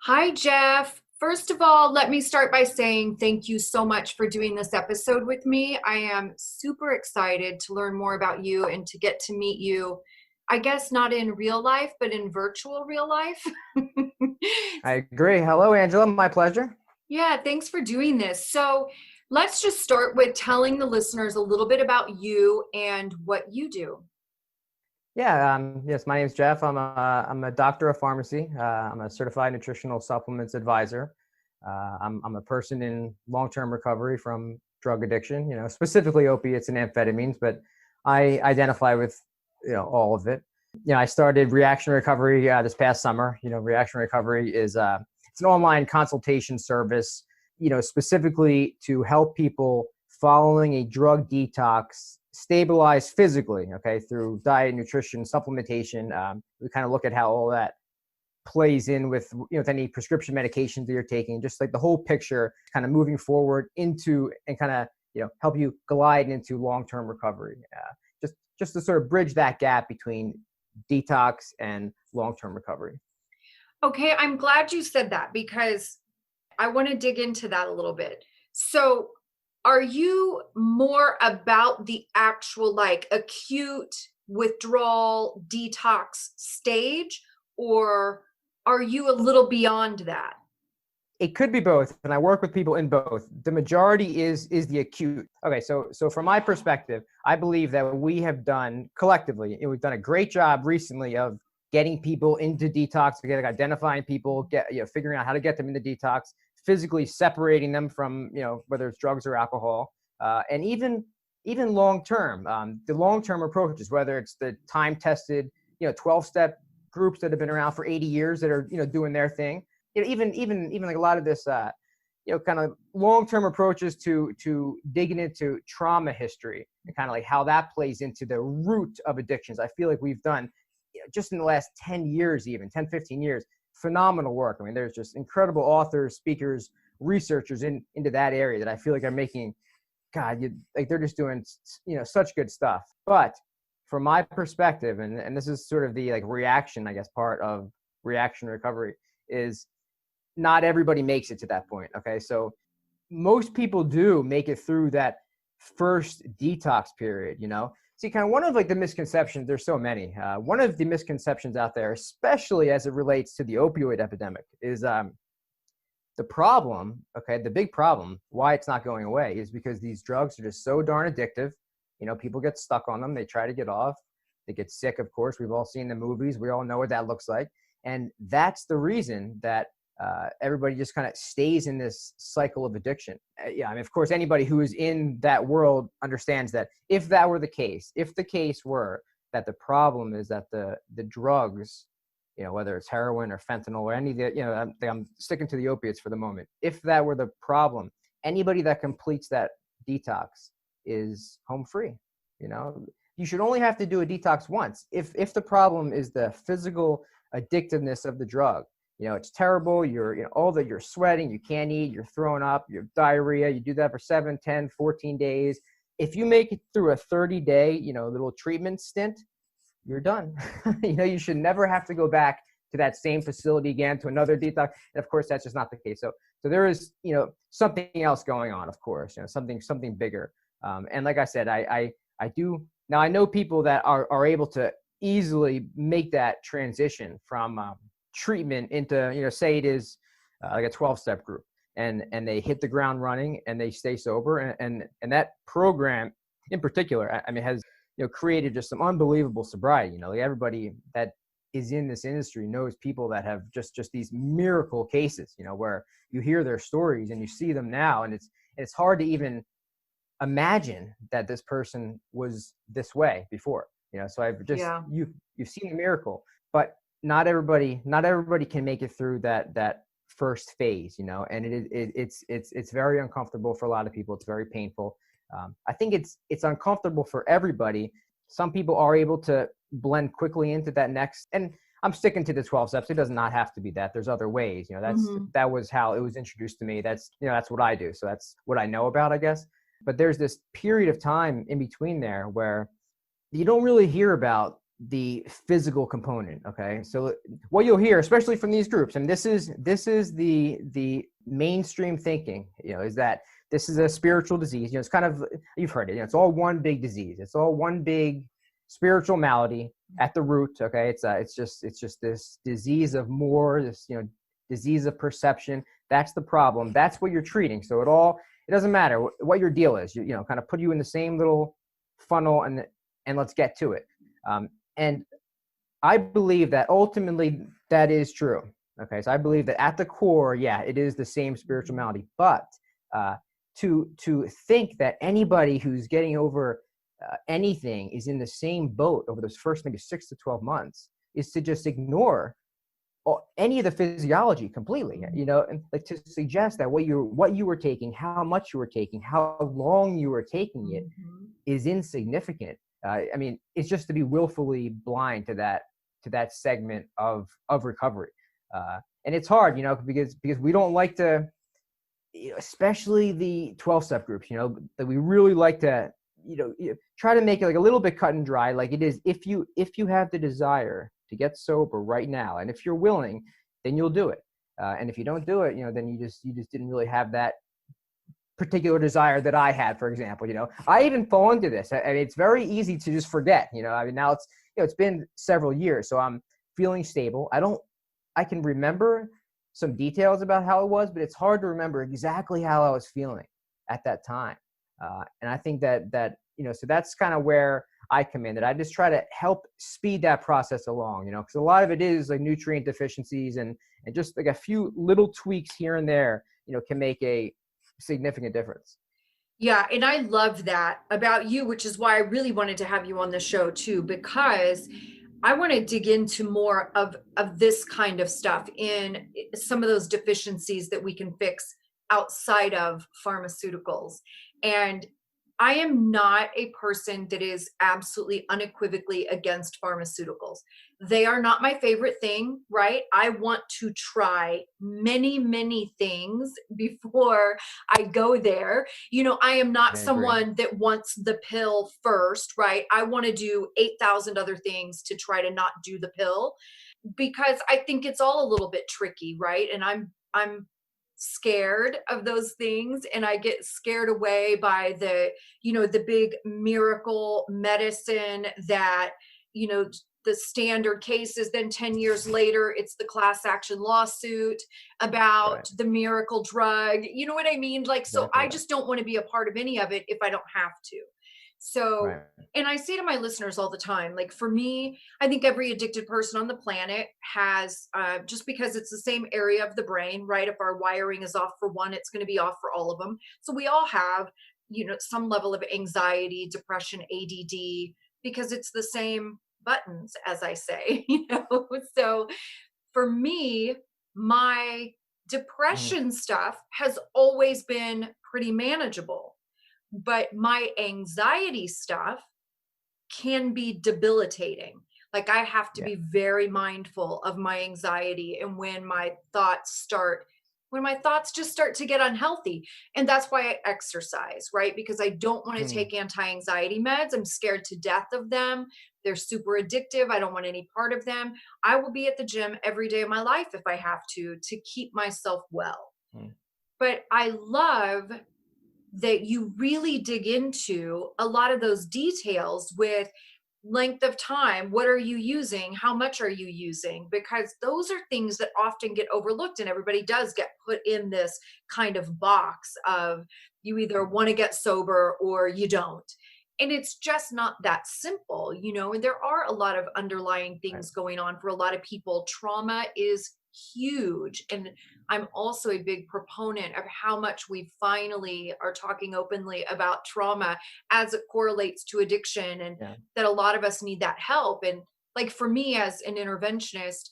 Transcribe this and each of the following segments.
Hi, Jeff. First of all, let me start by saying thank you so much for doing this episode with me. I am super excited to learn more about you and to get to meet you. I guess not in real life, but in virtual real life. I agree. Hello, Angela. My pleasure. Yeah, thanks for doing this. So let's just start with telling the listeners a little bit about you and what you do. Yeah. Yes. My name is Jeff. I'm a doctor of pharmacy. I'm a certified nutritional supplements advisor. I'm a person in long-term recovery from drug addiction. Specifically opiates and amphetamines, but I identify with all of it. I started Reaction Recovery this past summer. Reaction Recovery is it's an online consultation service. Specifically to help people following a drug detox stabilize physically, okay, through diet, nutrition, supplementation. We kind of look at how all that plays in with any prescription medications that you're taking, just like the whole picture, kind of moving forward into and kind of help you glide into long-term recovery. Just to sort of bridge that gap between detox and long-term recovery. Okay, I'm glad you said that because I want to dig into that a little bit. So, are you more about the actual like acute withdrawal detox stage, or are you a little beyond that? It could be both, and I work with people in both. The majority is the acute. Okay, so from my perspective, I believe that we have done collectively, and we've done a great job recently of getting people into detox, identifying people, figuring out how to get them into detox, physically separating them from whether it's drugs or alcohol, and even long term, the long term approaches, whether it's the time tested 12-step groups that have been around for 80 years that are doing their thing. Even like a lot of this kind of long-term approaches to digging into trauma history and kind of like how that plays into the root of addictions. I feel like we've done just in the last 10 years, even 10, 15 years, phenomenal work. I mean, there's just incredible authors, speakers, researchers into that area that I feel like are making, like they're just doing such good stuff. But from my perspective, and this is sort of the like reaction, I guess, part of reaction recovery, is not everybody makes it to that point. Okay. So most people do make it through that first detox period. See, kind of one of like the misconceptions, there's so many. One of the misconceptions out there, especially as it relates to the opioid epidemic, is the problem, okay, the big problem, why it's not going away is because these drugs are just so darn addictive. People get stuck on them. They try to get off. They get sick, of course. We've all seen the movies. We all know what that looks like. And that's the reason that everybody just kind of stays in this cycle of addiction. Yeah, I mean, of course, anybody who is in that world understands that if that were the case, if the case were that the problem is that the drugs, whether it's heroin or fentanyl or any of the, I'm sticking to the opiates for the moment. If that were the problem, anybody that completes that detox is home free. You should only have to do a detox once. If the problem is the physical addictiveness of the drug, it's terrible. All that you're sweating, you can't eat, you're throwing up, you're diarrhea. You do that for 7, 10, 14 days. If you make it through a 30-day, little treatment stint, you're done. You should never have to go back to that same facility again to another detox. And of course, that's just not the case. So there is, something else going on, of course, something bigger. And like I said, I do now. I know people that are able to easily make that transition from treatment into, say it is like a 12-step group, and they hit the ground running and they stay sober. And that program in particular, I mean, has created just some unbelievable sobriety. Like everybody that is in this industry knows people that have just these miracle cases, where you hear their stories and you see them now, and it's hard to even imagine that this person was this way before. So I've just Yeah. you've seen the miracle, but not everybody can make it through that first phase, and it's very uncomfortable for a lot of people. It's very painful. I think it's uncomfortable for everybody. Some people are able to blend quickly into that next, and I'm sticking to the 12 steps. It does not have to be that. There's other ways. That was how it was introduced to me. That's what I do. So that's what I know about, I guess. But there's this period of time in between there where you don't really hear about the physical component. Okay, so what you'll hear, especially from these groups, and this is the mainstream thinking, is that this is a spiritual disease. It's kind of, you've heard it. It's all one big disease. It's all one big spiritual malady at the root. Okay, it's just this disease of more, this disease of perception. That's the problem. That's what you're treating. So it doesn't matter what your deal is. Kind of put you in the same little funnel, and let's get to it. And I believe that ultimately that is true. Okay, so I believe that at the core, yeah, it is the same spiritual malady. But to think that anybody who's getting over anything is in the same boat over those first maybe 6 to 12 months is to just ignore any of the physiology completely. And like to suggest that what you were taking, how much you were taking, how long you were taking it is insignificant. I mean, it's just to be willfully blind to that segment of recovery, and it's hard, because we don't like to, especially the 12-step groups, that we really like to, try to make it like a little bit cut and dry, like it is. If you have the desire to get sober right now, and if you're willing, then you'll do it. And if you don't do it, then you just didn't really have that particular desire that I had, for example. I even fall into this. I mean, it's very easy to just forget. I mean, now it's been several years, so I'm feeling stable. I can remember some details about how it was, but it's hard to remember exactly how I was feeling at that time. And I think that so that's kind of where I come in, that I just try to help speed that process along, because a lot of it is like nutrient deficiencies, and just like a few little tweaks here and there, can make a significant difference. Yeah, and I love that about you, which is why I really wanted to have you on the show too, because I want to dig into more of this kind of stuff in some of those deficiencies that we can fix outside of pharmaceuticals. And I am not a person that is absolutely unequivocally against pharmaceuticals. They are not my favorite thing, right? I want to try many, many things before I go there. I am not I agree. someone that wants the pill first, right? I want to do 8,000 other things to try to not do the pill, because I think it's all a little bit tricky, right? And I'm scared of those things, and I get scared away by the big miracle medicine that, the standard case is then 10 years later it's the class action lawsuit Right. about the miracle drug. You know what I mean? Like, so Exactly I right. just don't want to be a part of any of it if I don't have to. So, Right. and I say to my listeners all the time, like, for me, I think every addicted person on the planet has, just because it's the same area of the brain, right? If our wiring is off for one, it's going to be off for all of them. So we all have, some level of anxiety, depression, ADD, because it's the same buttons, as I say, So for me, my Mhm. depression stuff has always been pretty manageable, but my anxiety stuff can be debilitating. Like, I have to Yeah. be very mindful of my anxiety and when my thoughts just start to get unhealthy. And that's why I exercise, right? Because I don't want to Mm. take anti-anxiety meds. I'm scared to death of them. They're super addictive. I don't want any part of them. I will be at the gym every day of my life if I have to keep myself well. Mm. But I love that you really dig into a lot of those details with length of time. What are you using? How much are you using? Because those are things that often get overlooked, and everybody does get put in this kind of box of, you either want to get sober or you don't. And it's just not that simple, and there are a lot of underlying Right. things going on for a lot of people. Trauma is huge. And I'm also a big proponent of how much we finally are talking openly about trauma as it correlates to addiction, and Yeah. that a lot of us need that help. And like, for me as an interventionist,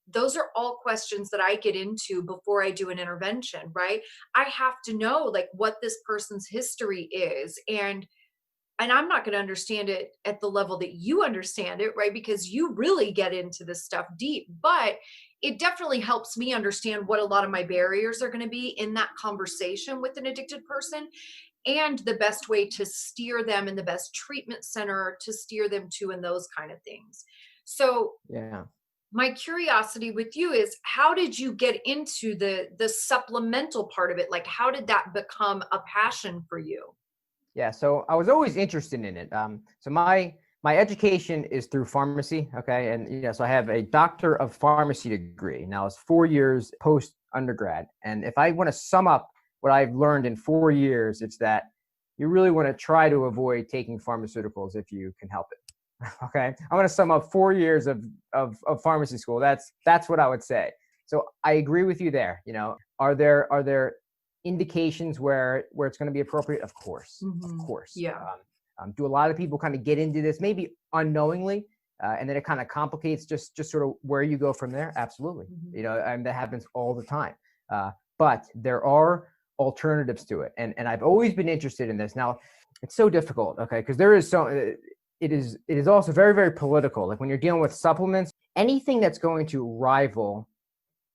those are all questions that I get into before I do an intervention, right? I have to know, like, what this person's history is, and I'm not going to understand it at the level that you understand it, right? Because you really get into this stuff deep, but it definitely helps me understand what a lot of my barriers are going to be in that conversation with an addicted person. and the best way to steer them and the best treatment center to steer them to and those kind of things. So Yeah. my curiosity with you is, how did you get into the supplemental part of it? Like, how did that become a passion for you? Yeah, so I was always interested in it. So my education is through pharmacy, okay, and so I have a doctor of pharmacy degree. Now it's 4 years post undergrad, and if I want to sum up what I've learned in 4 years, it's that you really want to try to avoid taking pharmaceuticals if you can help it. Okay, I'm going to sum up 4 years of pharmacy school. That's what I would say. So I agree with you there. Are there indications where it's going to be appropriate? Of course, of Mhm. course. Yeah. Do a lot of people kind of get into this maybe unknowingly, and then it kind of complicates just sort of where you go from there? Absolutely. Mhm. And that happens all the time. But there are alternatives to it, and I've always been interested in this. Now, it's so difficult, okay, because there is so it is also very, very political. Like when you're dealing with supplements, anything that's going to rival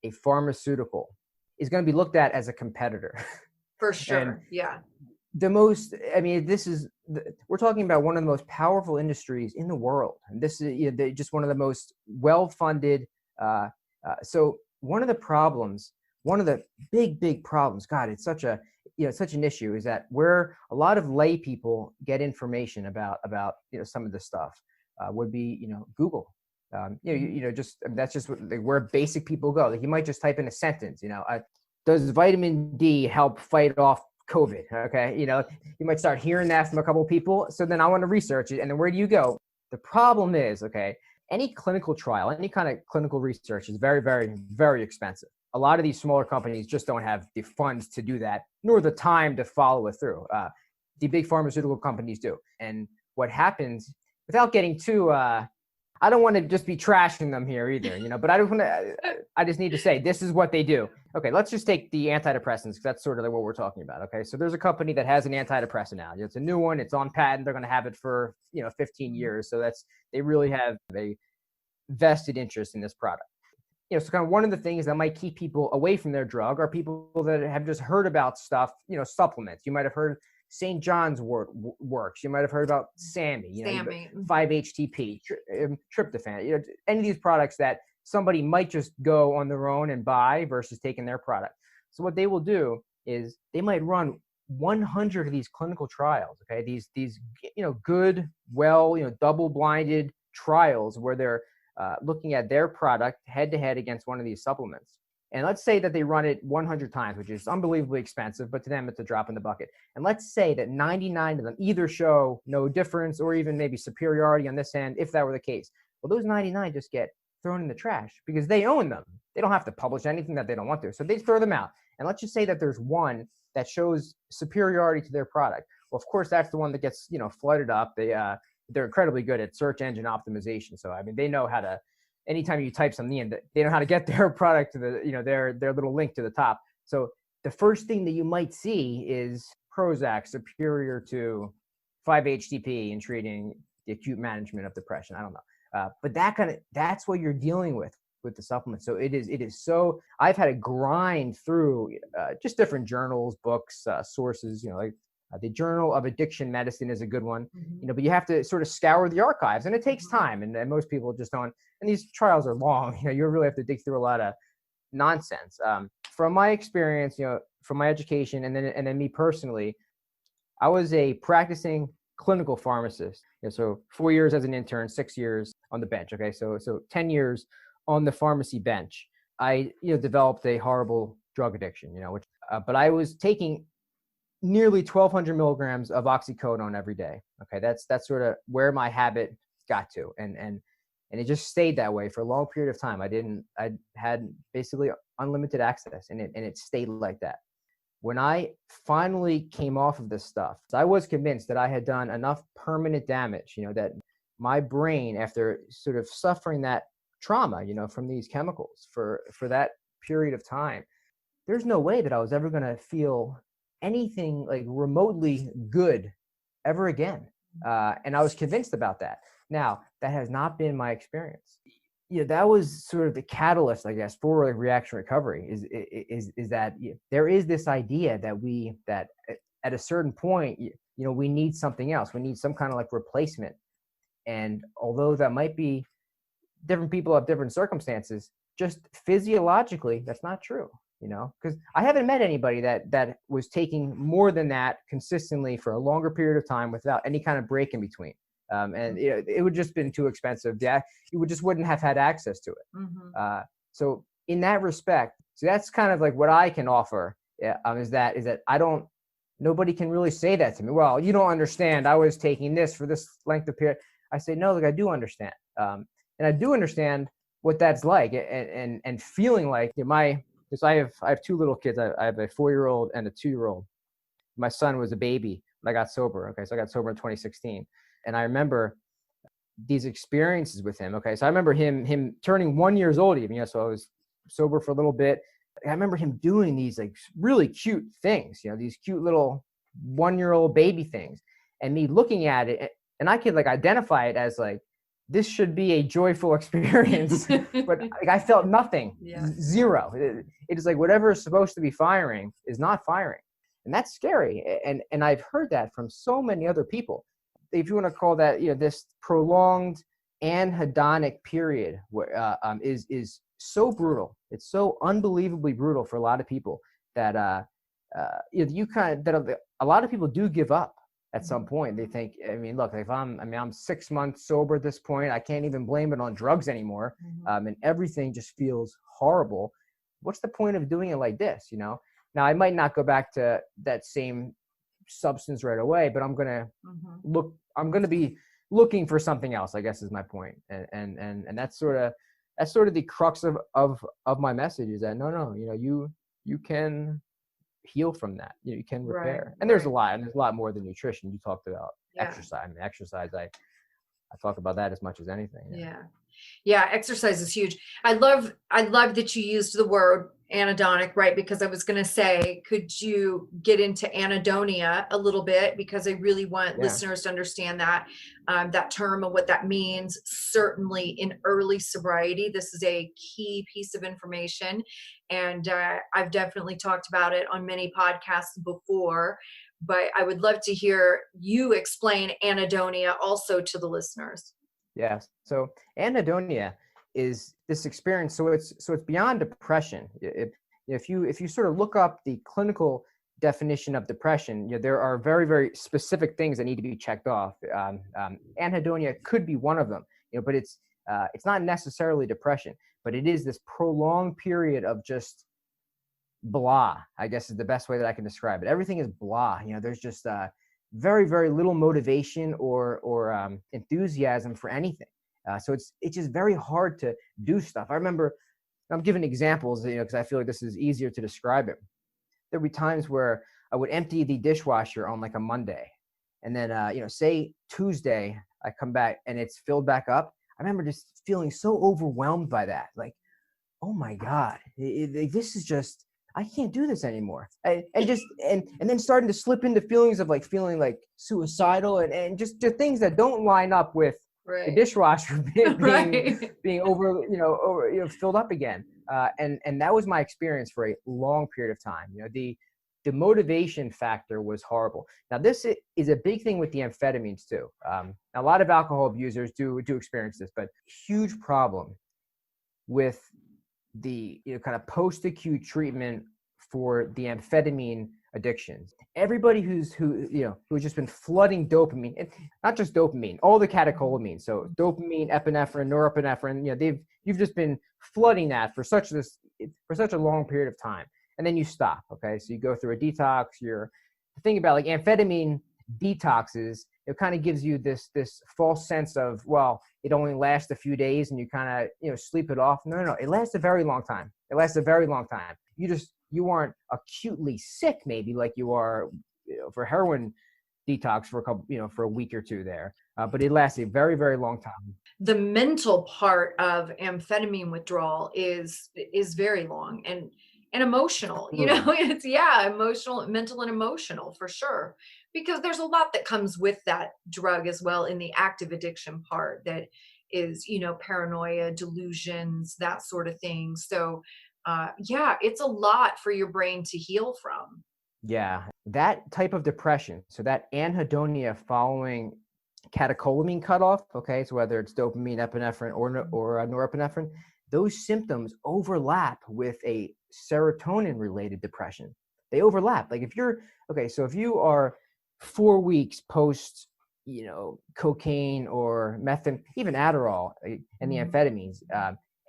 a pharmaceutical is going to be looked at as a competitor. For And sure. Yeah. I mean, we're talking about one of the most powerful industries in the world. And this is just one of the most well-funded. Uh, so one of the big, big problems, God, it's such an issue, is that where a lot of lay people get information about some of this stuff would be, Google. Just that's just where basic people go. Like you might just type in a sentence, does vitamin D help fight off COVID? Okay. You might start hearing that from a couple of people. So then I want to research it. And then where do you go? The problem is, okay, any clinical trial, any kind of clinical research is very, very, very expensive. A lot of these smaller companies just don't have the funds to do that, nor the time to follow it through. The big pharmaceutical companies do. And what happens, without getting too, I don't want to just be trashing them here either, but I just need to say, this is what they do. Okay, let's just take the antidepressants, because that's sort of what we're talking about. Okay, so there's a company that has an antidepressant now. It's a new one. It's on patent. They're going to have it for 15 years. So they really have a vested interest in this product. So kind of one of the things that might keep people away from their drug are people that have just heard about stuff, supplements. You might have heard St. John's works. You might have heard about SAMI, Sammy. 5-HTP, tryptophan, any of these products that somebody might just go on their own and buy versus taking their product. So what they will do is they might run 100 of these clinical trials. Okay, these good, double-blinded trials where they're looking at their product head to head against one of these supplements. And let's say that they run it 100 times, which is unbelievably expensive, but to them it's a drop in the bucket. And let's say that 99 of them either show no difference or even maybe superiority on this end, if that were the case. Well, those 99 just get thrown in the trash because they own them. They don't have to publish anything that they don't want to. So they throw them out. And let's just say that there's one that shows superiority to their product. Well, of course, that's the one that gets, flooded up. They're incredibly good at search engine optimization. So, I mean, they know how to, anytime you type something in, they know how to get their product to the, their little link to the top. So the first thing that you might see is Prozac superior to 5-HTP in treating the acute management of depression. I don't know. But that's what you're dealing with the supplement. So it is so, I've had to grind through just different journals, books, sources, like the Journal of Addiction Medicine is a good one, but you have to sort of scour the archives, and it takes time, and most people just don't. And these trials are long. You really have to dig through a lot of nonsense. From my experience, from my education, and then me personally, I was a practicing clinical pharmacist. So 4 years as an intern, 6 years on the bench. Okay, so 10 years on the pharmacy bench. I developed a horrible drug addiction. But I was taking nearly 1,200 milligrams of oxycodone every day. Okay, that's sort of where my habit got to, and it just stayed that way for a long period of time. I had basically unlimited access, and it stayed like that. When I finally came off of this stuff, I was convinced that I had done enough permanent damage, that my brain, after sort of suffering that trauma, from these chemicals for that period of time, there's no way that I was ever going to feel anything like remotely good ever again. And I was convinced about that. Now, that has not been my experience. That was sort of the catalyst, I guess, for reaction recovery is that there is this idea that at a certain point, we need something else. We need some kind of like replacement. And although that might be, different people have different circumstances, just physiologically, that's not true, because I haven't met anybody that was taking more than that consistently for a longer period of time without any kind of break in between. And it would just been too expensive. Yeah, you just wouldn't have had access to it. Mm-hmm. So in that respect, so that's kind of like what I can offer. Is that nobody can really say that to me. Well, you don't understand. I was taking this for this length of period. I say, no, I do understand. And I do understand what that's like, and feeling like because I have two little kids. I have a 4-year-old and a 2-year-old. My son was a baby when I got sober. Okay, so I got sober in 2016, and I remember these experiences with him. Okay, so I remember him turning 1 year old even. So I was sober for a little bit. I remember him doing these like really cute things. These cute little 1-year-old baby things, and me looking at it, and I could like identify it as like, this should be a joyful experience, but like, I felt nothing. Yeah. Zero. It is like whatever is supposed to be firing is not firing, and that's scary. And I've heard that from so many other people. If you want to call that, this prolonged anhedonic period, is so brutal. It's so unbelievably brutal for a lot of people that a lot of people do give up at some point. They think, look, if I'm 6 months sober at this point, I can't even blame it on drugs anymore. Mm-hmm. And everything just feels horrible. What's the point of doing it like this? Now I might not go back to that same substance right away, but I'm going to be looking for something else, I guess is my point. And that's sort of the crux of my message, is that no, you can heal from that. You can repair. Right, and there's a lot more than nutrition. You talked about exercise. Exercise, I talk about that as much as anything. Yeah, exercise is huge. I love that you used the word anhedonic, right? Because I was going to say, could you get into anhedonia a little bit? Because I really want listeners to understand that term and what that means. Certainly in early sobriety, this is a key piece of information. And I've definitely talked about it on many podcasts before, but I would love to hear you explain anhedonia also to the listeners. Yes. So anhedonia is this experience. So it's beyond depression. If you sort of look up the clinical definition of depression, there are very, very specific things that need to be checked off. Anhedonia could be one of them. But it's not necessarily depression, but it is this prolonged period of just blah, I guess is the best way that I can describe it. Everything is blah. There's just very, very little motivation or enthusiasm for anything. So it's just very hard to do stuff. I remember, I'm giving examples, because I feel like this is easier to describe it. There'd be times where I would empty the dishwasher on like a Monday, and then say Tuesday I come back and it's filled back up. I remember just feeling so overwhelmed by that, like, oh my God, this is just, I can't do this anymore. And then starting to slip into feelings of like feeling like suicidal and just things that don't line up with the dishwasher being over filled up again. And that was my experience for a long period of time. The motivation factor was horrible. Now this is a big thing with the amphetamines too. A lot of alcohol abusers do experience this, but huge problem with the kind of post-acute treatment for the amphetamine addictions. Everybody who's just been flooding dopamine, and not just dopamine, all the catecholamines, so dopamine, epinephrine, norepinephrine, you've just been flooding that for such a long period of time, and then you stop. Okay, so you go through a detox. The thing about like amphetamine detoxes, it kind of gives you this false sense of, well, it only lasts a few days and you kind of sleep it off. No, it lasts a very long time. You aren't acutely sick, maybe like you are for heroin detox for a week or two there, but it lasts a very, very long time. The mental part of amphetamine withdrawal is very long and emotional. It's emotional, mental and emotional for sure, because there's a lot that comes with that drug as well in the active addiction part, that is paranoia, delusions, that sort of thing. So it's a lot for your brain to heal from. Yeah, that type of depression, so that anhedonia following catecholamine cutoff, okay, so whether it's dopamine, epinephrine, or norepinephrine, those symptoms overlap with a serotonin related depression. They overlap. Like if you're, okay, so if you are 4 weeks post, cocaine or methadone, even Adderall, and the amphetamines,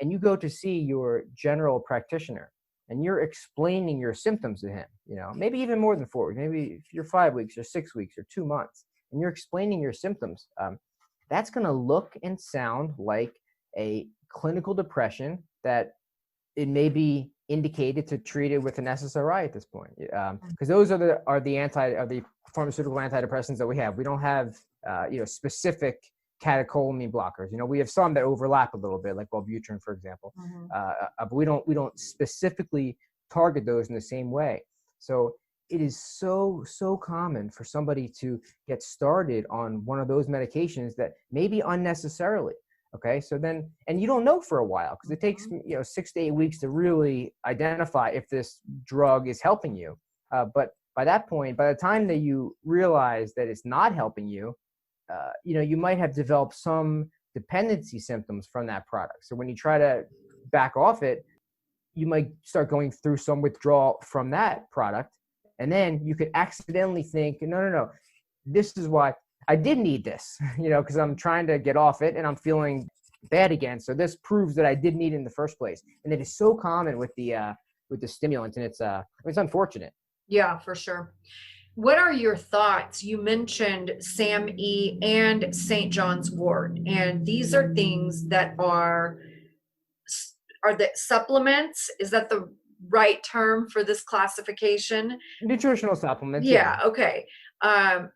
and you go to see your general practitioner and you're explaining your symptoms to him, maybe even more than 4 weeks, maybe if you're 5 weeks or 6 weeks or 2 months, and you're explaining your symptoms, that's going to look and sound like a clinical depression that it may be indicated to treat it with an SSRI at this point, because those are the pharmaceutical antidepressants that we have. We don't have specific catecholamine blockers. We have some that overlap a little bit, like Wellbutrin, for example, but we don't specifically target those in the same way. So it is so common for somebody to get started on one of those medications that maybe unnecessarily. Okay, so then, and you don't know for a while because it takes 6 to 8 weeks to really identify if this drug is helping you. But by that point, by the time that you realize that it's not helping you, you might have developed some dependency symptoms from that product. So when you try to back off it, you might start going through some withdrawal from that product, and then you could accidentally think, no, this is why I did need this, because I'm trying to get off it and I'm feeling bad again. So this proves that I did need it in the first place. And it is so common with the stimulants, and it's unfortunate. Yeah, for sure. What are your thoughts? You mentioned SAMe and St. John's wort, and these are things that are the supplements. Is that the right term for this classification? Nutritional supplements, Yeah, yeah. okay.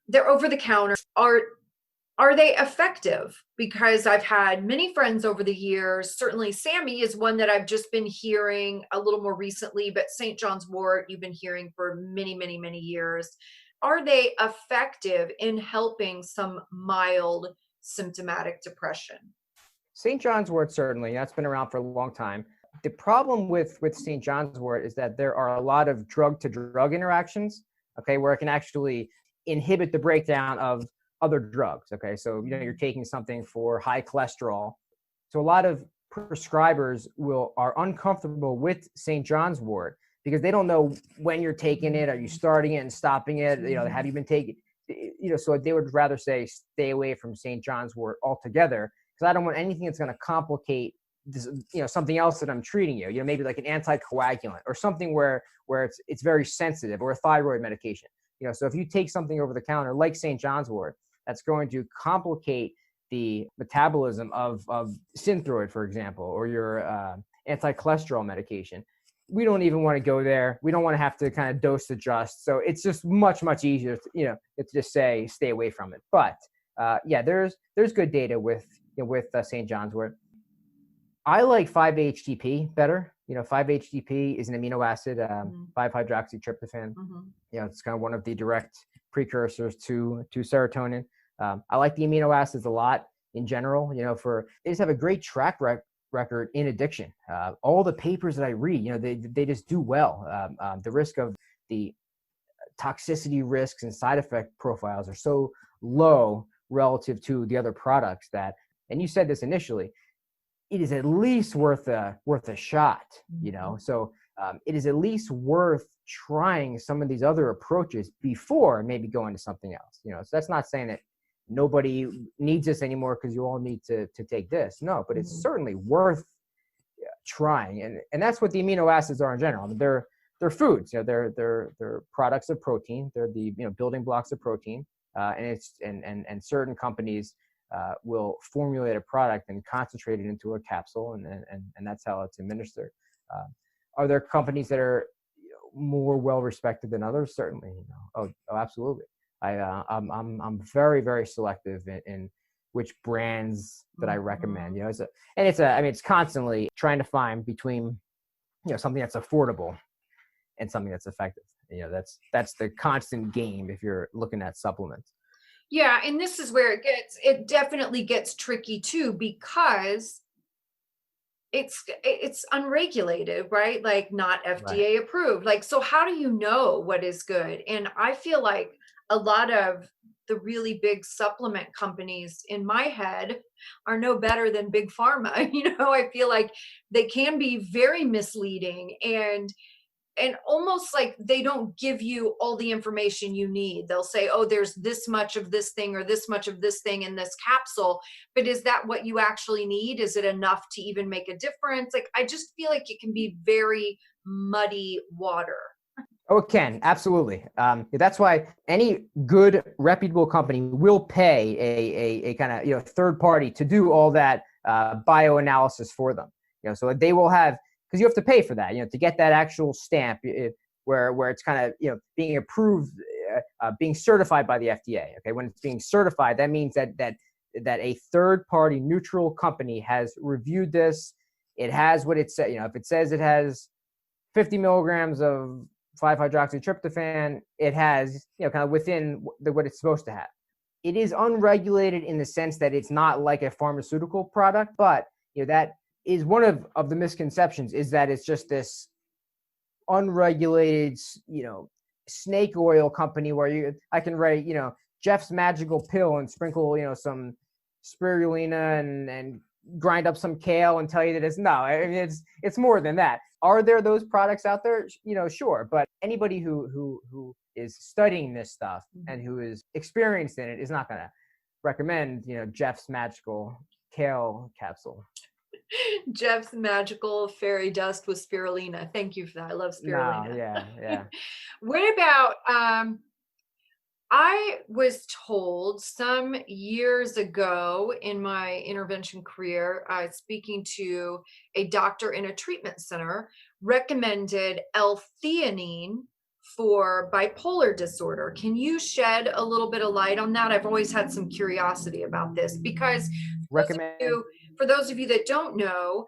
They're over the counter. Are they effective? Because I've had many friends over the years. Certainly SAMe is one that I've just been hearing a little more recently, but St. John's wort you've been hearing for many, many, many years. Are they effective in helping some mild symptomatic depression? St. John's wort, certainly, that's been around for a long time. The problem with St. John's wort is that there are a lot of drug to drug interactions, okay, where it can actually inhibit the breakdown of other drugs. Okay, so you're taking something for high cholesterol. So a lot of prescribers are uncomfortable with St. John's wort because they don't know when you're taking it. Are you starting it and stopping it? Have you been taking? So they would rather say stay away from St. John's wort altogether because I don't want anything that's going to complicate this, something else that I'm treating you. Maybe like an anticoagulant or something where it's very sensitive, or a thyroid medication. So if you take something over the counter like St. John's wort, that's going to complicate the metabolism of Synthroid, for example, or your anti-cholesterol medication. We don't even want to go there. We don't want to have to kind of dose adjust. So it's just much, much easier to just say stay away from it. But there's good data with St. John's wort. I like 5-HTP better. 5-HTP is an amino acid, 5-hydroxytryptophan. It's kind of one of the direct precursors to serotonin. I like the amino acids a lot in general. They just have a great track record in addiction. All the papers that I read, they just do well. The risk of the toxicity risks and side effect profiles are so low relative to the other products that, and you said this initially, it is at least worth a shot, So it is at least worth trying some of these other approaches before maybe going to something else. So that's not saying that nobody needs this anymore because you all need to take this. No, but it's certainly worth trying, and that's what the amino acids are in general. I mean, they're foods. They're products of protein. They're the building blocks of protein, and certain companies will formulate a product and concentrate it into a capsule, and that's how it's administered. Are there companies that are more well respected than others? Certainly. Oh, absolutely. I'm very, very selective in which brands that I recommend. It's constantly trying to find between something that's affordable and something that's effective. That's the constant game if you're looking at supplements. Yeah, and this is where it definitely gets tricky too, because it's unregulated, right? Like not Right. FDA approved. Like, so how do you know what is good? And I feel like a lot of the really big supplement companies in my head are no better than big pharma. I feel like they can be very misleading, and almost like they don't give you all the information you need. They'll say, oh, there's this much of this thing or this much of this thing in this capsule. But is that what you actually need? Is it enough to even make a difference? Like, I just feel like it can be very muddy water. Oh, it can, absolutely. That's why any good, reputable company will pay a kind of third party to do all that bioanalysis for them. So they will have, because you have to pay for that. To get that actual stamp, where it's kind of being approved, being certified by the FDA. Okay, when it's being certified, that means that a third party neutral company has reviewed this. It has what it says. If it says it has 50 milligrams of 5-hydroxytryptophan, it has, kind of within what it's supposed to have. It is unregulated in the sense that it's not like a pharmaceutical product, but that is one of the misconceptions, is that it's just this unregulated, snake oil company where I can write, Jeff's magical pill and sprinkle, some spirulina and grind up some kale and tell you that I mean, it's more than that. Are there those products out there? Sure. But anybody who is studying this stuff and who is experienced in it is not going to recommend, Jeff's magical kale capsule. Jeff's magical fairy dust with spirulina. Thank you for that. I love No, spirulina. yeah. What about I was told some years ago in my intervention career, speaking to a doctor in a treatment center, recommended L-theanine for bipolar disorder. Can you shed a little bit of light on that? I've always had some curiosity about this because Recommend. for those of you that don't know,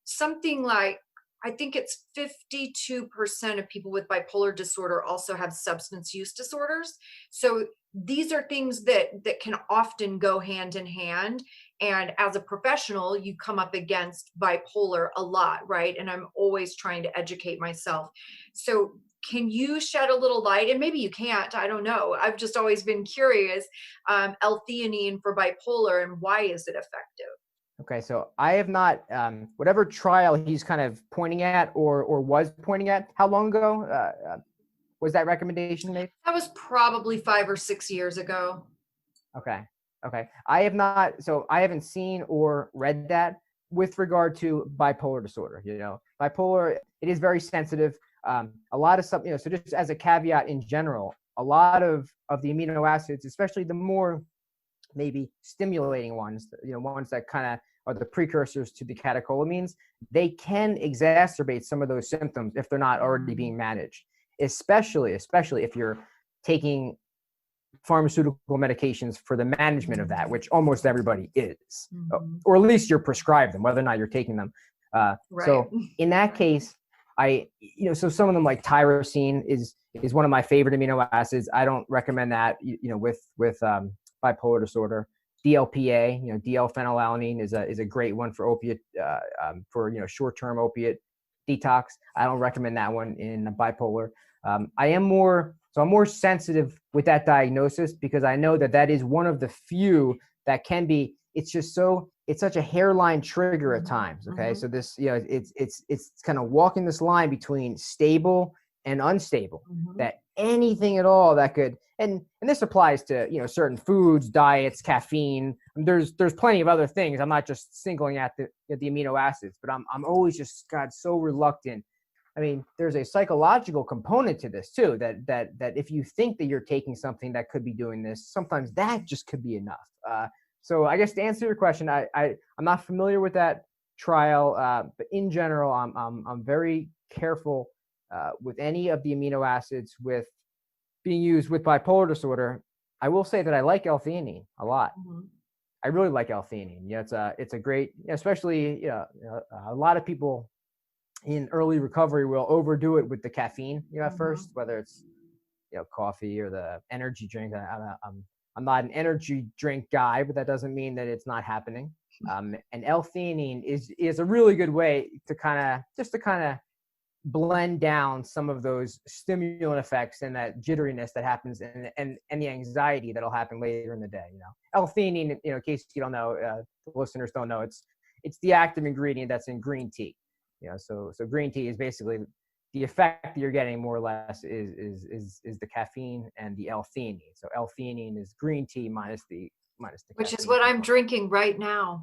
something like, I think it's 52% of people with bipolar disorder also have substance use disorders. So these are things that can often go hand in hand. And as a professional, you come up against bipolar a lot, right? And I'm always trying to educate myself. So can you shed a little light? And maybe you can't, I don't know. I've just always been curious. L-theanine for bipolar, and why is it effective? Okay, so I have not, whatever trial he's kind of pointing at or was pointing at, how long ago was that recommendation made? That was probably 5 or 6 years ago. Okay. I have not, so I haven't seen or read that with regard to bipolar disorder. Bipolar, it is very sensitive. A lot of stuff, so just as a caveat in general, a lot of the amino acids, especially the more maybe stimulating ones, ones that kind of are the precursors to the catecholamines, they can exacerbate some of those symptoms if they're not already being managed, especially if you're taking pharmaceutical medications for the management of that, which almost everybody is, or at least you're prescribed them, whether or not you're taking them. Right. So in that case, so some of them, like tyrosine is one of my favorite amino acids. I don't recommend that, with bipolar disorder. DLPA, D-L-phenylalanine is a great one for opiate, for short-term opiate detox. I don't recommend that one in bipolar. I'm more sensitive with that diagnosis because I know that is one of the few that can be. It's such a hairline trigger at times. Okay, so this, it's kind of walking this line between stable and unstable. That anything at all that could, and this applies to certain foods, diets, caffeine. There's plenty of other things. I'm not just singling out the amino acids, but I'm always just so reluctant. I mean, there's a psychological component to this too, that if you think that you're taking something that could be doing this, sometimes that just could be enough. So I guess to answer your question, I'm not familiar with that trial, but in general, I'm very careful with any of the amino acids with being used with bipolar disorder. I will say that I like L-theanine a lot. I really like L-theanine. It's a great, especially a lot of people in early recovery will overdo it with the caffeine, at first, whether it's coffee or the energy drink. I'm not an energy drink guy, but that doesn't mean that it's not happening. And L-theanine is a really good way to kind of blend down some of those stimulant effects and that jitteriness that happens and the anxiety that'll happen later in the day. L-theanine, in case you don't know, the listeners don't know, it's the active ingredient that's in green tea. So green tea is basically the effect that you're getting more or less is the caffeine and the L-theanine. So L-theanine is green tea minus the Which is caffeine what I'm component. drinking right now.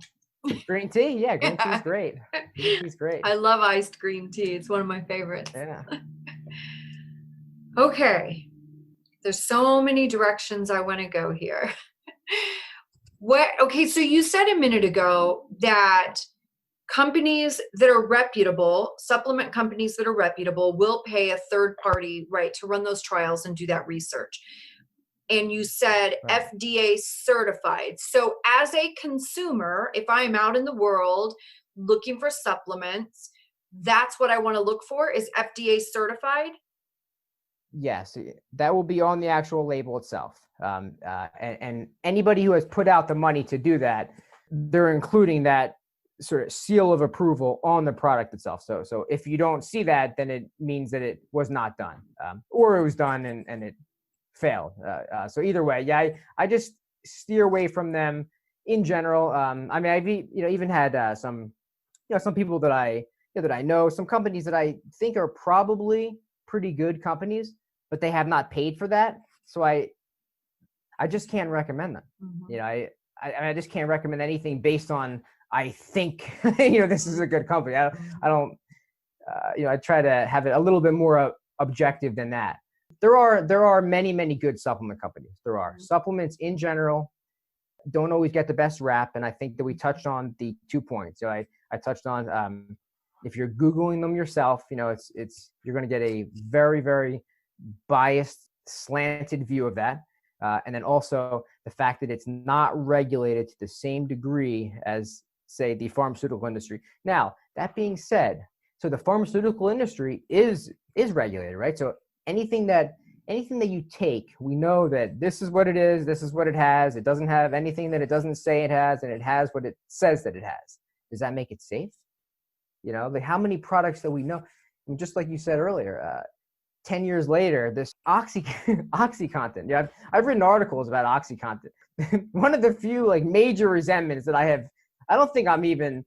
Green tea, yeah, green Yeah. tea's great. Green tea's great. I love iced green tea. It's one of my favorites. Yeah. Okay. There's so many directions I want to go here. Okay, so you said a minute ago that companies that are reputable, supplement companies that are reputable, will pay a third party, right, to run those trials and do that research. And you said Right. FDA certified. So as a consumer, if I'm out in the world looking for supplements, that's what I want to look for is FDA certified? Yes, that will be on the actual label itself. And anybody who has put out the money to do that, they're including that sort of seal of approval on the product itself. So if you don't see that, then it means that it was not done, or it was done and it failed. So either way, yeah, I just steer away from them in general. I mean, I've even had some people that I know, some companies that I think are probably pretty good companies, but they have not paid for that. So I just can't recommend them. Mm-hmm. I just can't recommend anything based on I think this is a good company. I don't I try to have it a little bit more objective than that. There are many good supplement companies. There are supplements in general don't always get the best rap, and I think that we touched on the 2 points. I touched on if you're Googling them yourself, it's you're going to get a very biased, slanted view of that. And then also the fact that it's not regulated to the same degree as, say, the pharmaceutical industry. Now, that being said, so the pharmaceutical industry is regulated, right? So anything that you take, we know that this is what it is, this is what it has. It doesn't have anything that it doesn't say it has, and it has what it says that it has. Does that make it safe? Like how many products that we know, and just like you said earlier, 10 years later, this OxyContin. Yeah, I've written articles about OxyContin. One of the few major resentments that I don't think I'm even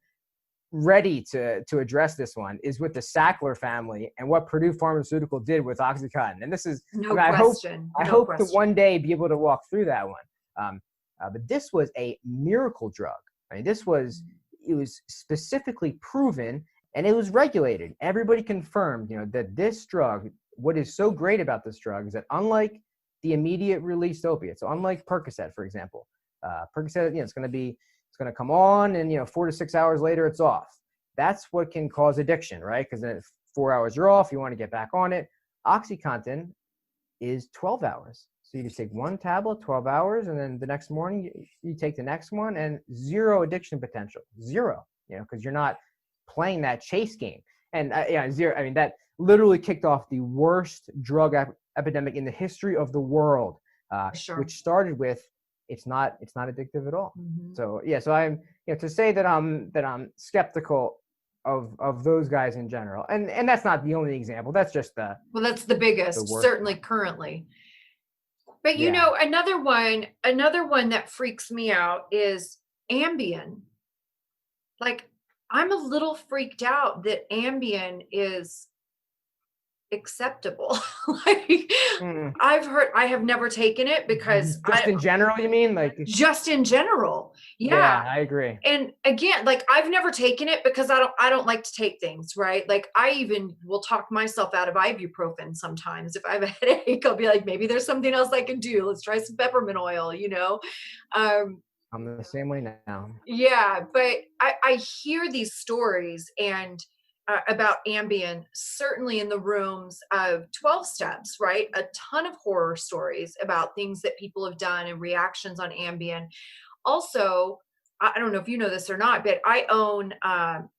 ready to address this one is with the Sackler family and what Purdue Pharmaceutical did with OxyContin. And this is, I hope to one day be able to walk through that one. But this was a miracle drug. I mean, it was specifically proven and it was regulated. Everybody confirmed, that this drug, what is so great about this drug is that unlike the immediate release opiates, so unlike Percocet, for example, Percocet, it's going to come on and, 4 to 6 hours later, it's off. That's what can cause addiction, right? Because then 4 hours you're off, you want to get back on it. OxyContin is 12 hours. So you just take one tablet, 12 hours, and then the next morning you take the next one, and zero addiction potential, zero, because you're not playing that chase game. And zero. I mean, that literally kicked off the worst drug epidemic in the history of the world, which started with it's not addictive at all. Mm-hmm. So yeah, so I'm to say that I'm skeptical of those guys in general, and that's not the only example. That's just that's the biggest, certainly currently. But another one that freaks me out is Ambien. Like, I'm a little freaked out that Ambien is acceptable. I've heard, I have never taken it because in general, you mean? Just in general. Yeah, I agree. And again, I've never taken it because I don't like to take things, right? I even will talk myself out of ibuprofen sometimes. If I have a headache, I'll be like, maybe there's something else I can do. Let's try some peppermint oil, I'm the same way now. Yeah, but I hear these stories and about Ambien, certainly in the rooms of 12 steps, right? A ton of horror stories about things that people have done and reactions on Ambien. Also, I don't know if you know this or not, but I own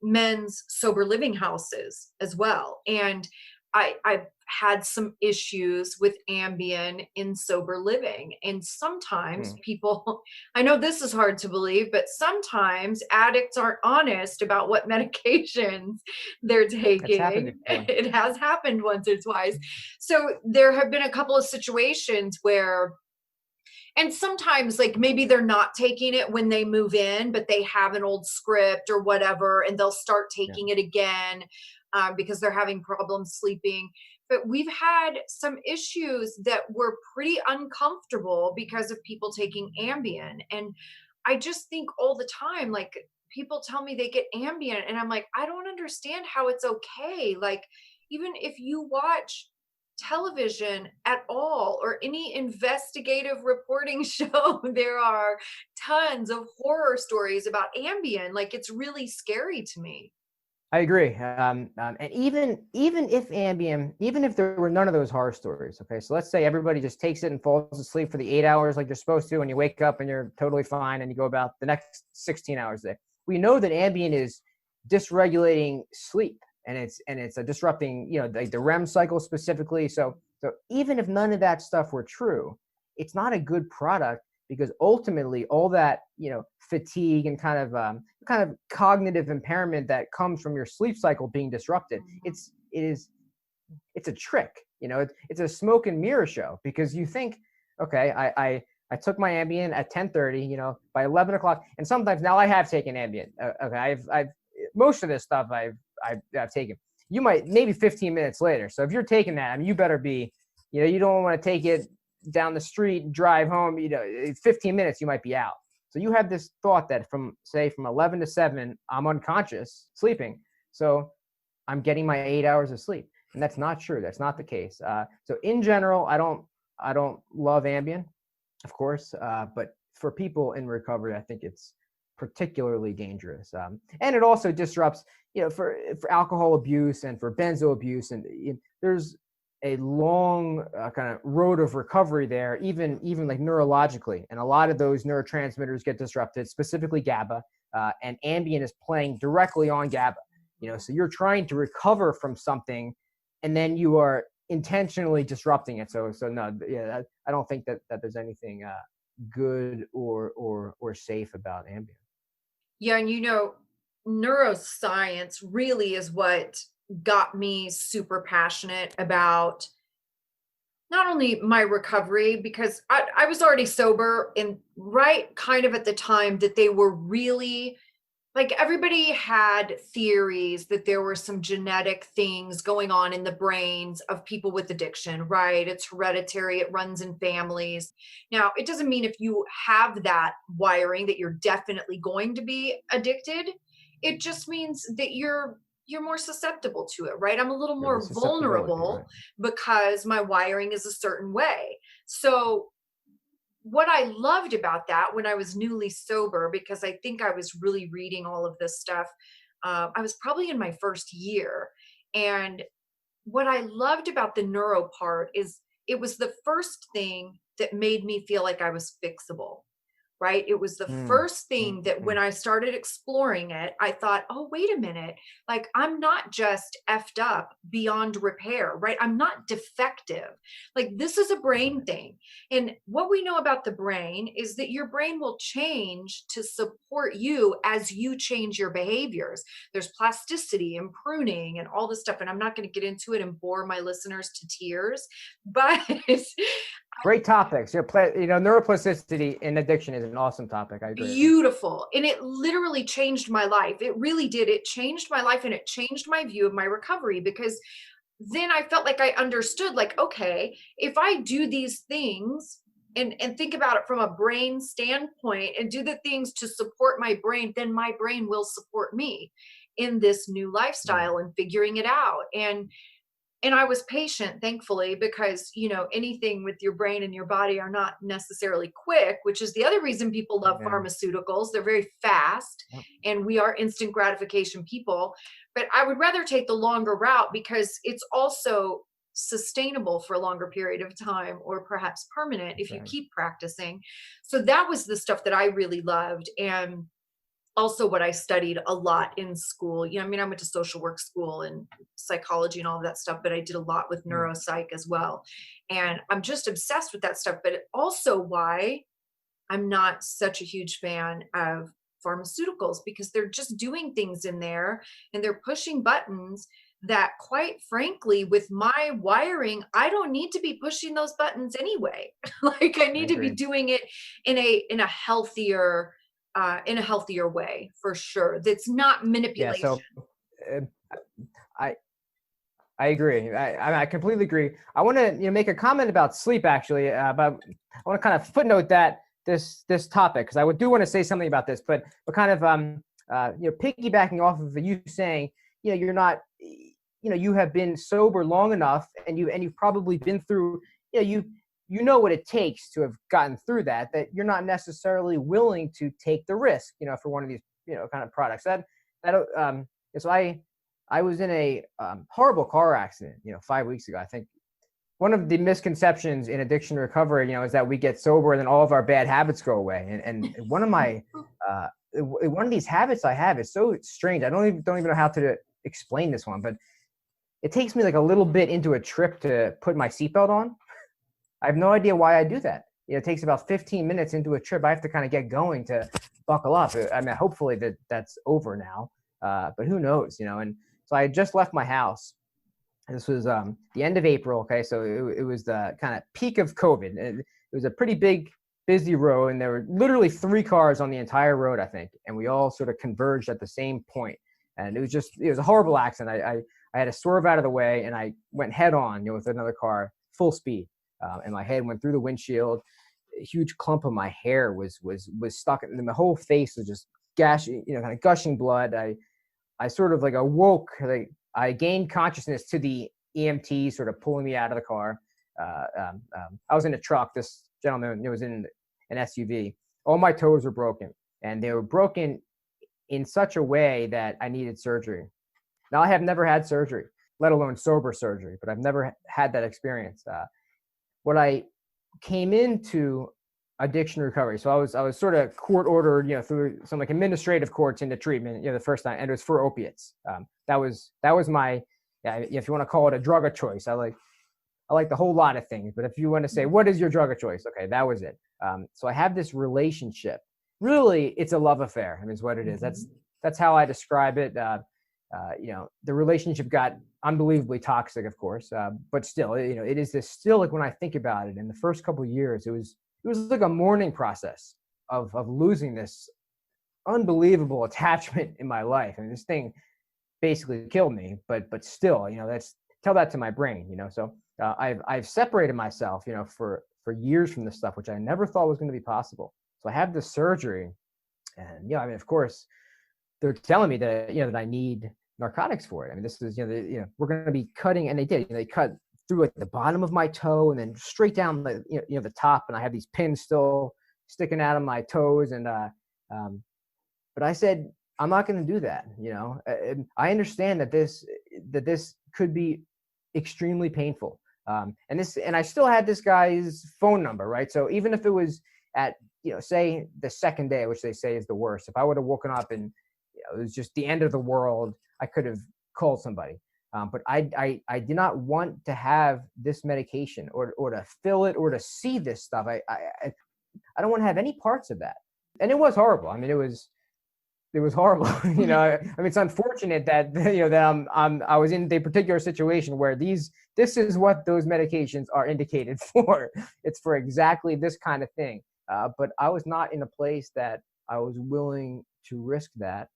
men's sober living houses as well. And I've had some issues with Ambien in sober living. And sometimes Mm, people, I know this is hard to believe, but sometimes addicts aren't honest about what medications they're it's happened taking. before. It has happened once or twice. So there have been a couple of situations where, and sometimes like maybe they're not taking it when they move in, but they have an old script or whatever, and they'll start Yeah. taking it again because they're having problems sleeping. But we've had some issues that were pretty uncomfortable because of people taking Ambien. And I just think all the time, like, people tell me they get Ambien, and I'm like, I don't understand how it's okay. Like, even if you watch television at all or any investigative reporting show, there are tons of horror stories about Ambien. Like, it's really scary to me. I agree. And even if Ambien, even if there were none of those horror stories, okay, so let's say everybody just takes it and falls asleep for the 8 hours like they're supposed to, and you wake up and you're totally fine, and you go about the next 16 hours a day. We know that Ambien is dysregulating sleep, and it's a disrupting, like the REM cycle specifically. So even if none of that stuff were true, it's not a good product, because ultimately all that fatigue and kind of cognitive impairment that comes from your sleep cycle being disrupted, it's a trick. It's a smoke and mirror show, because you think, okay, I took my Ambien at 10:30, by 11 o'clock, and sometimes now I have taken Ambien. Okay, I've most of this stuff I've taken. You might maybe 15 minutes later. So if you're taking that, I mean, you better be, you don't want to take it down the street and drive home. 15 minutes you might be out. So you have this thought that from 11 to 7, I'm unconscious sleeping. So I'm getting my 8 hours of sleep. And that's not true. That's not the case. So in general, I don't love Ambien, of course, but for people in recovery, I think it's particularly dangerous. And it also disrupts, for alcohol abuse and for benzo abuse, and there's a long kind of road of recovery there, even like neurologically, and a lot of those neurotransmitters get disrupted, specifically GABA, and Ambien is playing directly on GABA. So you're trying to recover from something, and then you are intentionally disrupting it. So no, yeah, I don't think that there's anything good or safe about Ambien. Yeah, and neuroscience really is what got me super passionate about not only my recovery, because I was already sober, and right kind of at the time that they were really, like, everybody had theories that there were some genetic things going on in the brains of people with addiction, right? It's hereditary, it runs in families. Now, it doesn't mean if you have that wiring that you're definitely going to be addicted. It just means that you're more susceptible to it, right? I'm a little The more susceptibility, vulnerable right? because my wiring is a certain way. So what I loved about that when I was newly sober, because I think I was really reading all of this stuff, I was probably in my first year. And what I loved about the neuro part is it was the first thing that made me feel like I was fixable, right? It was the Mm, first thing that when mm, I started exploring it, I thought, oh, wait a minute. Like, I'm not just effed up beyond repair, right? I'm not defective. Like, this is a brain right. thing. And what we know about the brain is that your brain will change to support you as you change your behaviors. There's plasticity and pruning and all this stuff. And I'm not going to get into it and bore my listeners to tears, but Great topics. Neuroplasticity in addiction is an awesome topic. I agree. beautiful. And it literally changed my life. It really did. It changed my life, and it changed my view of my recovery, because then I felt like I understood, like, okay, if I do these things and think about it from a brain standpoint and do the things to support my brain, then my brain will support me in this new Yeah, lifestyle and figuring it out. And I was patient, thankfully, because, anything with your brain and your body are not necessarily quick, which is the other reason people love yeah, pharmaceuticals. They're very fast, yeah. and we are instant gratification people. But I would rather take the longer route because it's also sustainable for a longer period of time, or perhaps permanent That's if you right. keep practicing. So that was the stuff that I really loved. And also what I studied a lot in school. You know, I mean, I went to social work school and psychology and all of that stuff, but I did a lot with Mm, neuropsych as well. And I'm just obsessed with that stuff. But also why I'm not such a huge fan of pharmaceuticals, because they're just doing things in there and they're pushing buttons that, quite frankly, with my wiring, I don't need to be pushing those buttons anyway. Like, I I need to be agree. doing it in a healthier way, for sure. That's not Yeah. manipulation. So uh, I I agree. I completely agree. I want to make a comment about sleep actually. About I want to kind of footnote that this topic because I would do want to say something about this, but kind of piggybacking off of you saying you're not you have been sober long enough and you've probably been through you know what it takes to have gotten through that you're not necessarily willing to take the risk for one of these kind of products that so I was in a horrible car accident, 5 weeks ago. I think one of the misconceptions in addiction recovery, is that we get sober and then all of our bad habits go away. And one of my one of these habits I have is so strange. I don't even know how to explain this one, but it takes me like a little bit into a trip to put my seatbelt on. I have no idea why I do that. It takes about 15 minutes into a trip. I have to kind of get going to buckle up. I mean, hopefully that's over now, but who knows, And so I had just left my house. This was the end of April. Okay, so it was the kind of peak of COVID. It was a pretty big, busy road, and there were literally 3 cars on the entire road, I think, and we all sort of converged at the same point. And it was a horrible accident. I had to swerve out of the way, and I went head on, with another car, full speed, and my head went through the windshield. A huge clump of my hair was stuck, and my whole face was just gashing, kind of gushing blood. I sort of like awoke, like I gained consciousness to the EMT sort of pulling me out of the car. I was in a truck. This gentleman was in an SUV. All my toes were broken, and they were broken in such a way that I needed surgery. Now, I have never had surgery, let alone sober surgery, but I've never had that experience. What I came into addiction recovery. So I was sort of court ordered, through some like administrative courts into treatment, the first time, and it was for opiates. That was my, yeah, if you want to call it a drug of choice. I like the whole lot of things, but if you want to say what is your drug of choice, okay, that was it. So I have this relationship. Really, it's a love affair. I mean, it's what it is. That's how I describe it. The relationship got unbelievably toxic, of course, but still, it is this still like when I think about it. In the first couple of years, it was like a mourning process of losing this unbelievable attachment in my life. I mean, this thing basically killed me, but still, that's tell that to my brain, So I've separated myself, for years from this stuff, which I never thought was going to be possible. So I have this surgery, and I mean, of course, they're telling me that that I need narcotics for it. I mean, this is we're going to be cutting, and they did. They cut through like the bottom of my toe and then straight down the the top, and I have these pins still sticking out of my toes, and but I said I'm not going to do that. I understand that this could be extremely painful, and I still had this guy's phone number, right? So even if it was at say the second day, which they say is the worst, if I would have woken up and it was just the end of the world, I could have called somebody. But I did not want to have this medication or to fill it or to see this stuff. I don't want to have any parts of that. And it was horrible. I mean, it was horrible. I mean, it's unfortunate that that I was in the particular situation where this is what those medications are indicated for. It's for exactly this kind of thing. But I was not in a place that I was willing to risk that.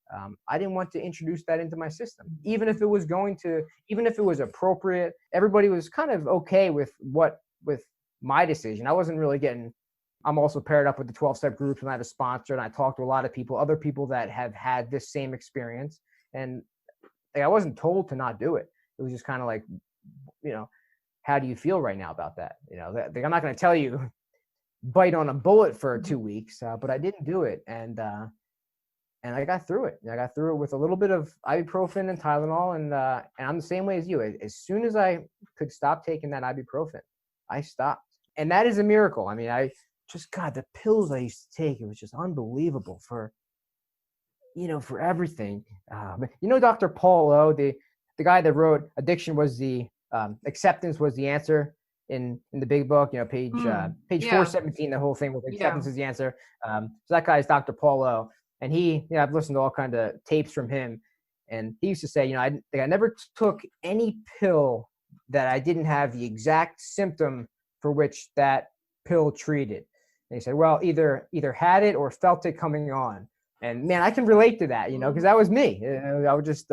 I didn't want to introduce that into my system, even if it was appropriate. Everybody was kind of okay with my decision. I wasn't really getting. I'm also paired up with the 12-step groups, and I have a sponsor, and I talked to a lot of people, other people that have had this same experience, and I wasn't told to not do it. It was just kind of like, how do you feel right now about that? I'm not going to tell you bite on a bullet for 2 weeks, but I didn't do it, and I got through it. I got through it with a little bit of ibuprofen and Tylenol, and I'm the same way as you. As soon as I could stop taking that ibuprofen, I stopped, and that is a miracle. I mean, God, the pills I used to take, it was just unbelievable. For for everything. Dr. Paul O, the guy that wrote Addiction was the Acceptance was the answer in the big book, page Yeah. 417, the whole thing with Yeah. acceptance is the answer. So that guy is Dr. Paul O, and I've listened to all kinds of tapes from him, and he used to say, I never took any pill that I didn't have the exact symptom for which that pill treated. And he said, well, either had it or felt it coming on. And man, I can relate to that, because that was me. I would just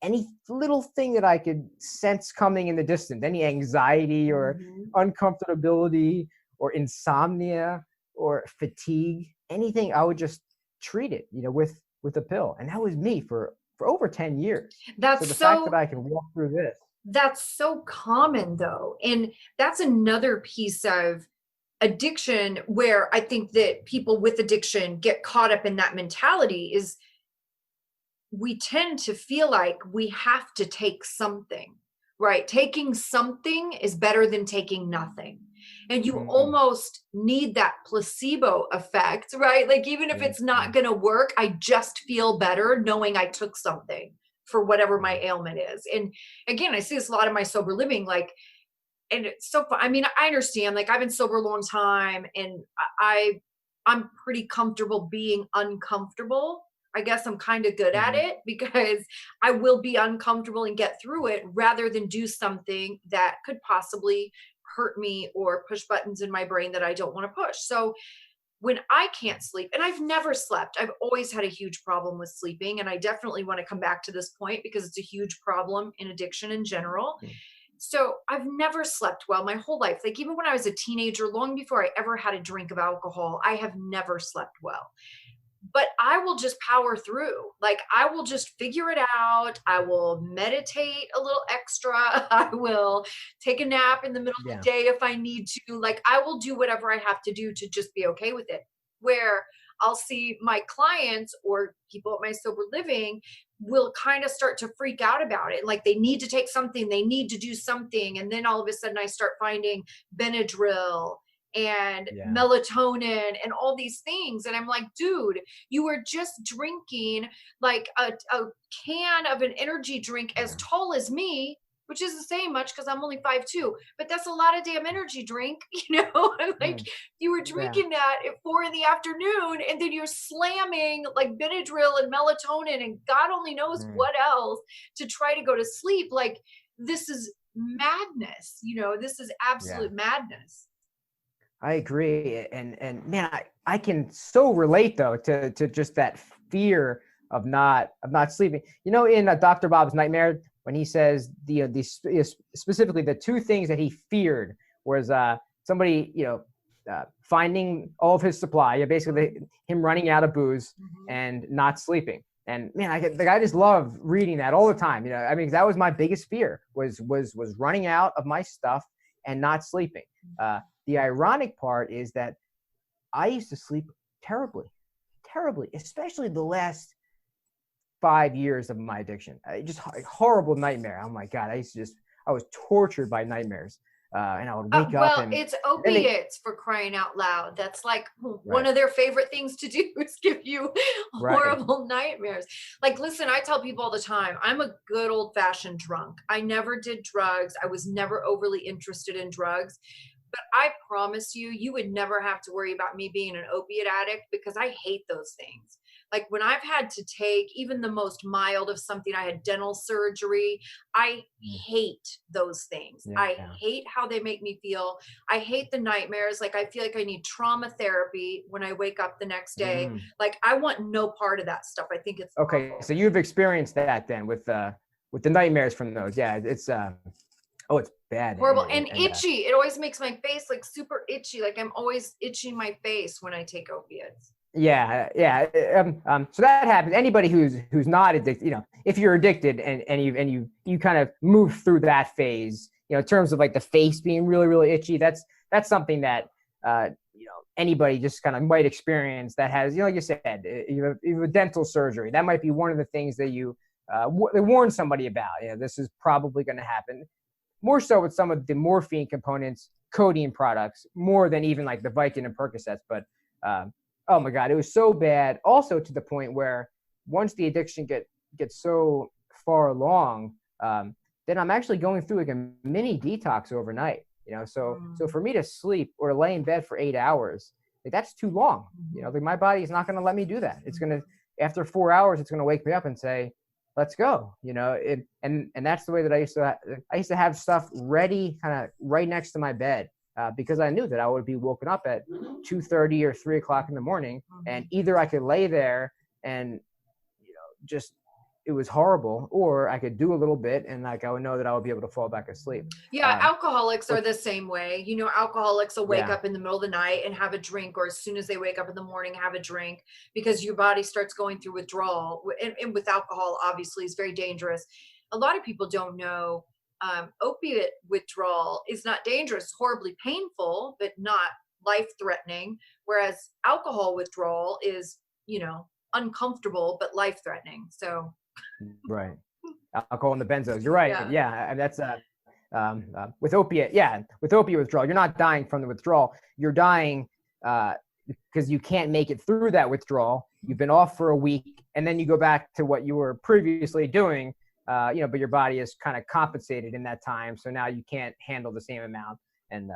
any little thing that I could sense coming in the distance, any anxiety or uncomfortability or insomnia or fatigue, anything, I would just treat it, with a pill. And that was me for over 10 years. So the fact that I can walk through this. That's so common though. And that's another piece of addiction where I think that people with addiction get caught up in that mentality is we tend to feel like we have to take something, right? Taking something is better than taking nothing. And you almost need that placebo effect, right? Like, even if it's not going to work, I just feel better knowing I took something for whatever my ailment is. And again, I see this a lot in my sober living, like, and it's so fun. I mean, I understand, like, I've been sober a long time and I'm pretty comfortable being uncomfortable. I guess I'm kind of good at it because I will be uncomfortable and get through it rather than do something that could possibly hurt me or push buttons in my brain that I don't want to push. So when I can't sleep, and I've never slept, I've always had a huge problem with sleeping. And I definitely want to come back to this point because it's a huge problem in addiction in general. So I've never slept well my whole life. Like, even when I was a teenager, long before I ever had a drink of alcohol, I have never slept well. But I will just power through. Like, I will just figure it out. I will meditate a little extra. I will take a nap in the middle of the day if I need to. Like, I will do whatever I have to do to just be okay with it. Where I'll see my clients or people at my sober living will kind of start to freak out about it. Like, they need to take something, they need to do something. And then all of a sudden I start finding Benadryl and melatonin and all these things. And I'm like, dude, you were just drinking like a can of an energy drink as tall as me, which isn't saying much because I'm only 5'2", but that's a lot of damn energy drink, I'm like, you were drinking that at 4 PM, and then you're slamming like Benadryl and melatonin and God only knows what else to try to go to sleep. Like, this is madness, this is absolute madness. I agree. And man, I can so relate though to just that fear of not sleeping. In Dr. Bob's Nightmare, when he says specifically the two things that he feared was somebody, finding all of his supply, basically him running out of booze and not sleeping. And man, I just love reading that all the time. That was my biggest fear was running out of my stuff and not sleeping. The ironic part is that I used to sleep terribly, especially the last 5 years of my addiction. Just a horrible nightmare. Oh my God. I was tortured by nightmares. And I would wake up and it's opiates for crying out loud. That's like one of their favorite things to do is give you horrible nightmares. Like, listen, I tell people all the time, I'm a good old fashioned drunk. I never did drugs. I was never overly interested in drugs. But I promise you, you would never have to worry about me being an opiate addict because I hate those things. Like, when I've had to take even the most mild of something, I had dental surgery. I hate those things. I hate how they make me feel. I hate the nightmares. Like, I feel like I need trauma therapy when I wake up the next day. Like, I want no part of that stuff. I think it's okay. awful. So you've experienced that then with the nightmares from those. Yeah, it's it's bad. Horrible and itchy. It always makes my face like super itchy. Like, I'm always itching my face when I take opiates. Yeah. So that happens. Anybody who's not addicted, if you're addicted and you kind of move through that phase, in terms of like the face being really, really itchy, that's something that anybody just kind of might experience that has, like you said, you have a dental surgery. That might be one of the things that you warn somebody about. This is probably going to happen. More so with some of the morphine components, codeine products, more than even like the Vicodin and Percocets. But oh my God, it was so bad. Also to the point where once the addiction gets so far along, then I'm actually going through like a mini detox overnight. So for me to sleep or lay in bed for 8 hours, like that's too long. Like my body is not going to let me do that. It's going to, after 4 hours, it's going to wake me up and say, let's go. And that's the way that I used to have stuff ready kind of right next to my bed, because I knew that I would be woken up at 2:30 or 3 o'clock in the morning, and either I could lay there and just, it was horrible, or I could do a little bit and like I would know that I would be able to fall back asleep. Yeah, alcoholics are the same way. Alcoholics will wake Yeah. up in the middle of the night and have a drink, or as soon as they wake up in the morning, have a drink, because your body starts going through withdrawal. And with alcohol, obviously, is very dangerous. A lot of people don't know opiate withdrawal is not dangerous, it's horribly painful, but not life-threatening. Whereas alcohol withdrawal is, uncomfortable, but life-threatening. So Right. Alcohol and the benzos. You're right. Yeah. And that's with opiate. Yeah. With opiate withdrawal, you're not dying from the withdrawal. You're dying because you can't make it through that withdrawal. You've been off for a week, and then you go back to what you were previously doing, but your body is kind of compensated in that time. So now you can't handle the same amount. And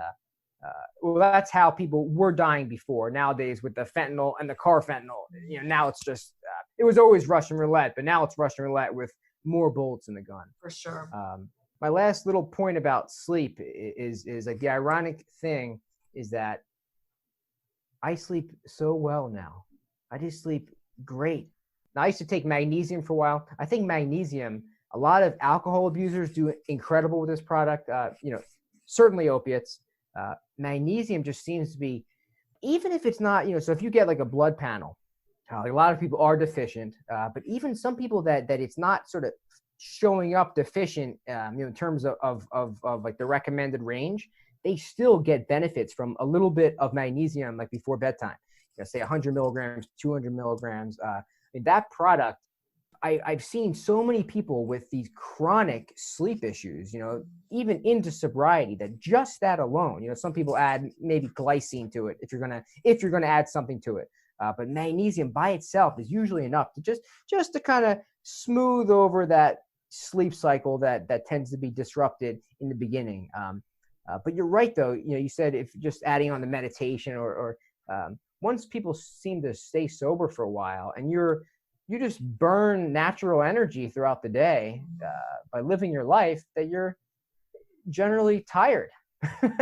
well, that's how people were dying before. Nowadays, with the fentanyl and the carfentanil, now it's just, it was always Russian roulette, but now it's Russian roulette with more bullets in the gun. for sure. My last little point about sleep is like, the ironic thing is that I sleep so well now. I just sleep great. Now, I used to take magnesium for a while. I think magnesium, a lot of alcohol abusers do incredible with this product. Certainly opiates. Magnesium just seems to be, even if it's not, so if you get like a blood panel, like a lot of people are deficient, but even some people that it's not sort of showing up deficient, in terms of like the recommended range, they still get benefits from a little bit of magnesium, like before bedtime, say 100 milligrams, 200 milligrams. That product, I've seen so many people with these chronic sleep issues, even into sobriety, that just that alone, some people add maybe glycine to it if you're gonna add something to it. But magnesium by itself is usually enough to just to kind of smooth over that sleep cycle that tends to be disrupted in the beginning. But you're right, though. You said if just adding on the meditation or once people seem to stay sober for a while, and you just burn natural energy throughout the day by living your life, that you're generally tired.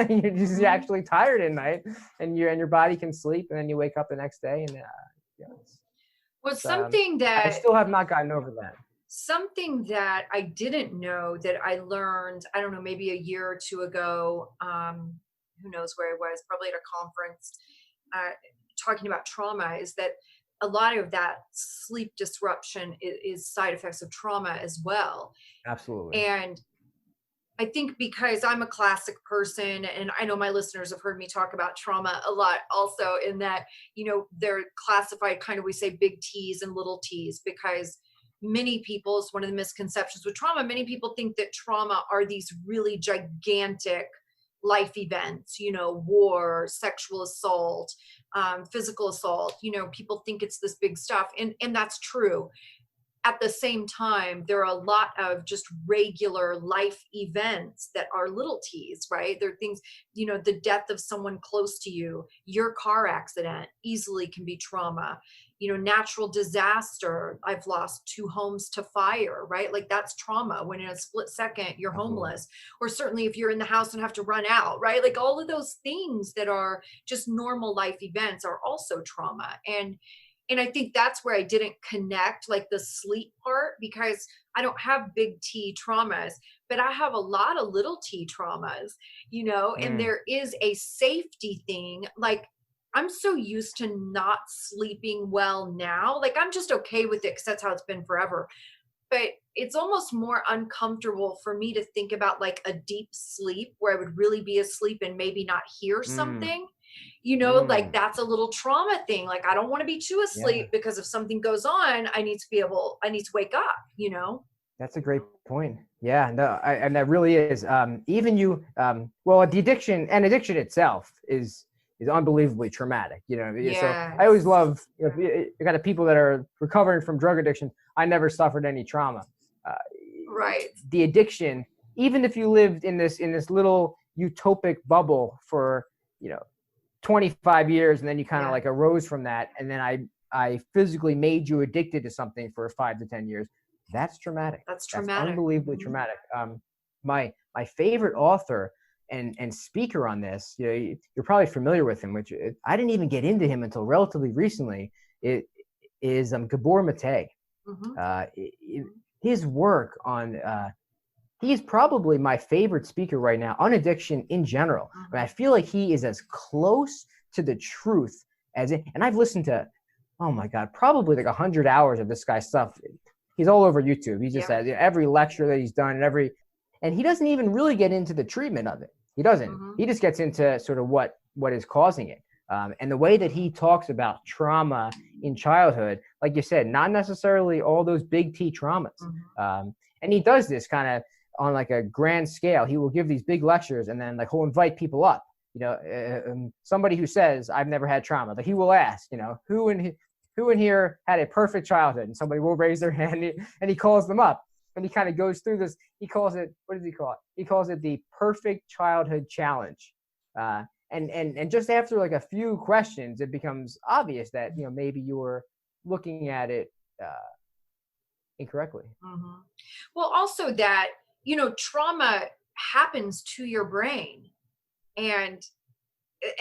You're just actually tired at night, and your body can sleep, and then you wake up the next day, and something that I still have not gotten over that. Something that I didn't know that I learned, I don't know, maybe a year or two ago, who knows where I was, probably at a conference, talking about trauma, is that a lot of that sleep disruption is side effects of trauma as well. Absolutely. And I think because I'm a classic person, and I know my listeners have heard me talk about trauma a lot also, in that, they're classified kind of, we say big T's and little T's, because many people, it's one of the misconceptions with trauma, many people think that trauma are these really gigantic life events, war, sexual assault, physical assault, people think it's this big stuff. And that's true. At the same time, there are a lot of just regular life events that are little T's, right? There are things, the death of someone close to you, your car accident easily can be trauma. Natural disaster. I've lost 2 homes to fire, right? Like that's trauma, when in a split second you're homeless. Or certainly if you're in the house and have to run out, right? Like all of those things that are just normal life events are also trauma. And I think that's where I didn't connect, like the sleep part, because I don't have big T traumas, but I have a lot of little T traumas, and there is a safety thing. Like, I'm so used to not sleeping well now. Like, I'm just okay with it because that's how it's been forever. But it's almost more uncomfortable for me to think about like a deep sleep where I would really be asleep and maybe not hear something. Like that's a little trauma thing. Like, I don't want to be too asleep because if something goes on, I need to wake up, That's a great point. Yeah, no, and that really is, even the addiction itself is unbelievably traumatic. So I always Yes. love, you got people that are recovering from drug addiction. I never suffered any trauma. Uh, Right. the addiction, even if you lived in this little utopic bubble for 25 years, and then you kind of Yeah. like arose from that, and then I physically made you addicted to something for 5 to 10 years. That's traumatic. That's That's traumatic. unbelievably traumatic. My favorite author and speaker on this, you're probably familiar with him, which I didn't even get into him until relatively recently. It is Gabor Mate. Hmm. His work on he's probably my favorite speaker right now on addiction in general. I mean, I feel like he is as close to the truth as it. And I've listened to, oh my God, probably like 100 hours of this guy's stuff. He's all over YouTube. He just Yeah. has every lecture that he's done, and he doesn't even really get into the treatment of it. He doesn't. Hmm. He just gets into sort of what is causing it. And the way that he talks about trauma in childhood, like you said, not necessarily all those big T traumas. And he does this kind of on like a grand scale. He will give these big lectures, and then like he'll invite people up. Somebody who says I've never had trauma, like he will ask, who in here had a perfect childhood, and somebody will raise their hand, and he calls them up, and he kind of goes through this. He calls it, what does he call it? He calls it the perfect childhood challenge. And just after like a few questions, it becomes obvious that maybe you were looking at it incorrectly. Well, also that, trauma happens to your brain. And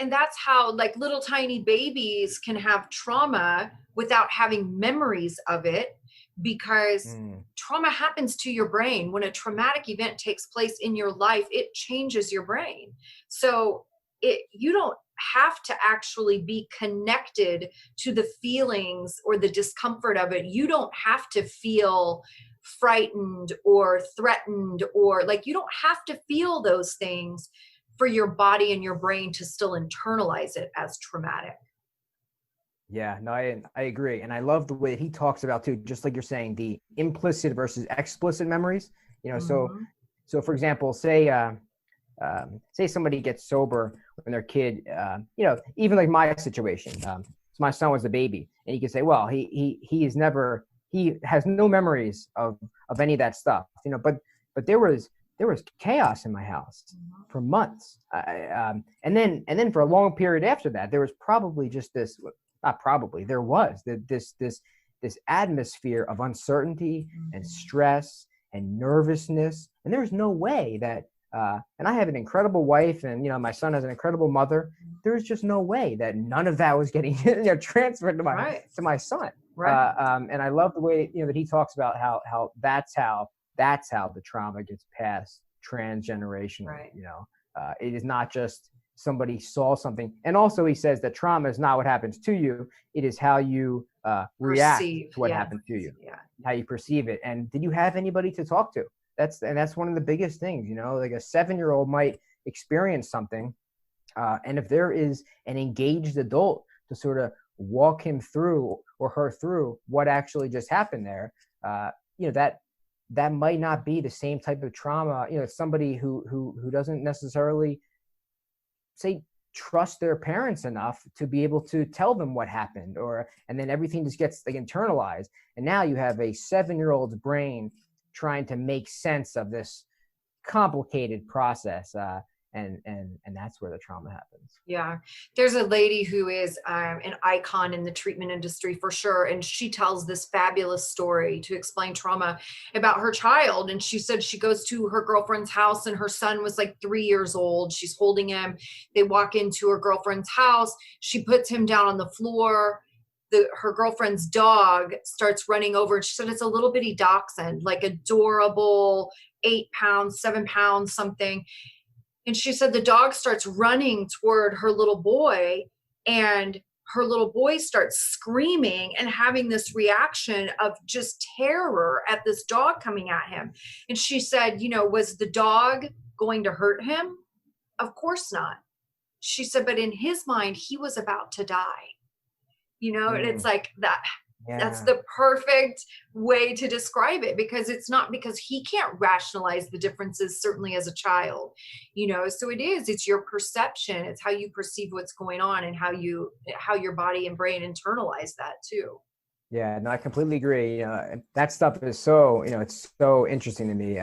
that's how like little tiny babies can have trauma without having memories of it, because trauma happens to your brain. When a traumatic event takes place in your life, it changes your brain. So you don't have to actually be connected to the feelings or the discomfort of it. You don't have to feel frightened or threatened, or like, you don't have to feel those things for your body and your brain to still internalize it as traumatic. Yeah, no, I agree. And I love the way he talks about too, just like you're saying, the implicit versus explicit memories. Mhm. So for example, say somebody gets sober when they're a kid, even like my situation. So my son was a baby, and you could say, well, he has no memories of any of that stuff, but there was chaos in my house for months. And then for a long period after that, there was probably just this, not probably, there was this atmosphere of uncertainty and stress and nervousness. And there was no way that, and I have an incredible wife, and my son has an incredible mother. There was just no way that none of that was getting transferred to my son. Right. And I love the way that he talks about how that's how the trauma gets passed transgenerationally. Right. It is not just somebody saw something. And also he says that trauma is not what happens to you. It is how you react to what happened to you, how you perceive it. And did you have anybody to talk to? That's one of the biggest things, like a 7-year-old might experience something. And if there is an engaged adult to sort of walk him through or her through what actually just happened there, that might not be the same type of trauma. Somebody who doesn't necessarily say trust their parents enough to be able to tell them what happened, and then everything just gets like internalized. And now you have a 7-year-old's brain trying to make sense of this complicated process. And that's where the trauma happens. Yeah. There's a lady who is an icon in the treatment industry for sure. And she tells this fabulous story to explain trauma about her child. And she said she goes to her girlfriend's house, and her son was like 3 years old. She's holding him. They walk into her girlfriend's house. She puts him down on the floor. Her girlfriend's dog starts running over, and she said it's a little bitty dachshund, like adorable, 8 pounds, 7 pounds, something. And she said the dog starts running toward her little boy, and her little boy starts screaming and having this reaction of just terror at this dog coming at him. And she said, was the dog going to hurt him? Of course not. She said, but in his mind, he was about to die. And it's like that. That's Yeah. the perfect way to describe it, because it's not, because he can't rationalize the differences, certainly as a child, so it's your perception, it's how you perceive what's going on, and how your body and brain internalize that too. Yeah, no, I completely agree. And that stuff is so, it's so interesting to me.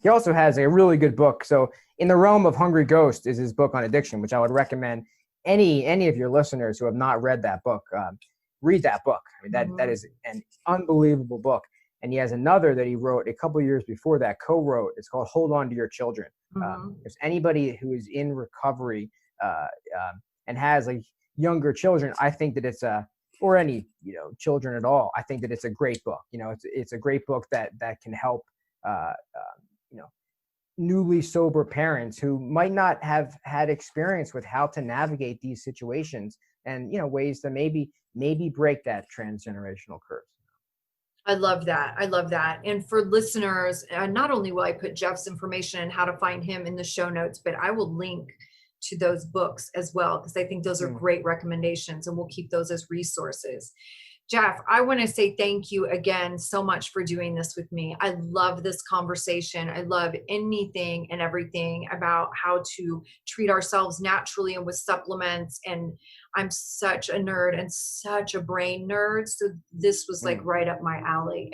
He also has a really good book. So, In the Realm of Hungry Ghost is his book on addiction, which I would recommend any of your listeners who have not read that book, read that book. I mean, that Mhm. is an unbelievable book. And he has another that he wrote a couple of years before that, co-wrote. It's called Hold On to Your Children. Mhm. If anybody who is in recovery uh, and has like younger children, I think that it's a or any children at all, I think that it's a great book. It's a great book that can help uh, you know newly sober parents who might not have had experience with how to navigate these situations, and ways to maybe break that transgenerational curse. I love that. I love that. And for listeners, not only will I put Jeff's information and how to find him in the show notes, but I will link to those books as well, because I think those are Mm. great recommendations, and we'll keep those as resources. Jeff, I want to say thank you again so much for doing this with me. I love this conversation. I love anything and everything about how to treat ourselves naturally and with supplements. And I'm such a nerd and such a brain nerd. So this was like Mm. right up my alley.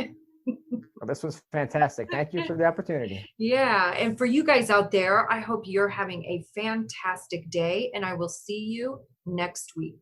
Well, this was fantastic. Thank you for the opportunity. Yeah. And for you guys out there, I hope you're having a fantastic day, and I will see you next week.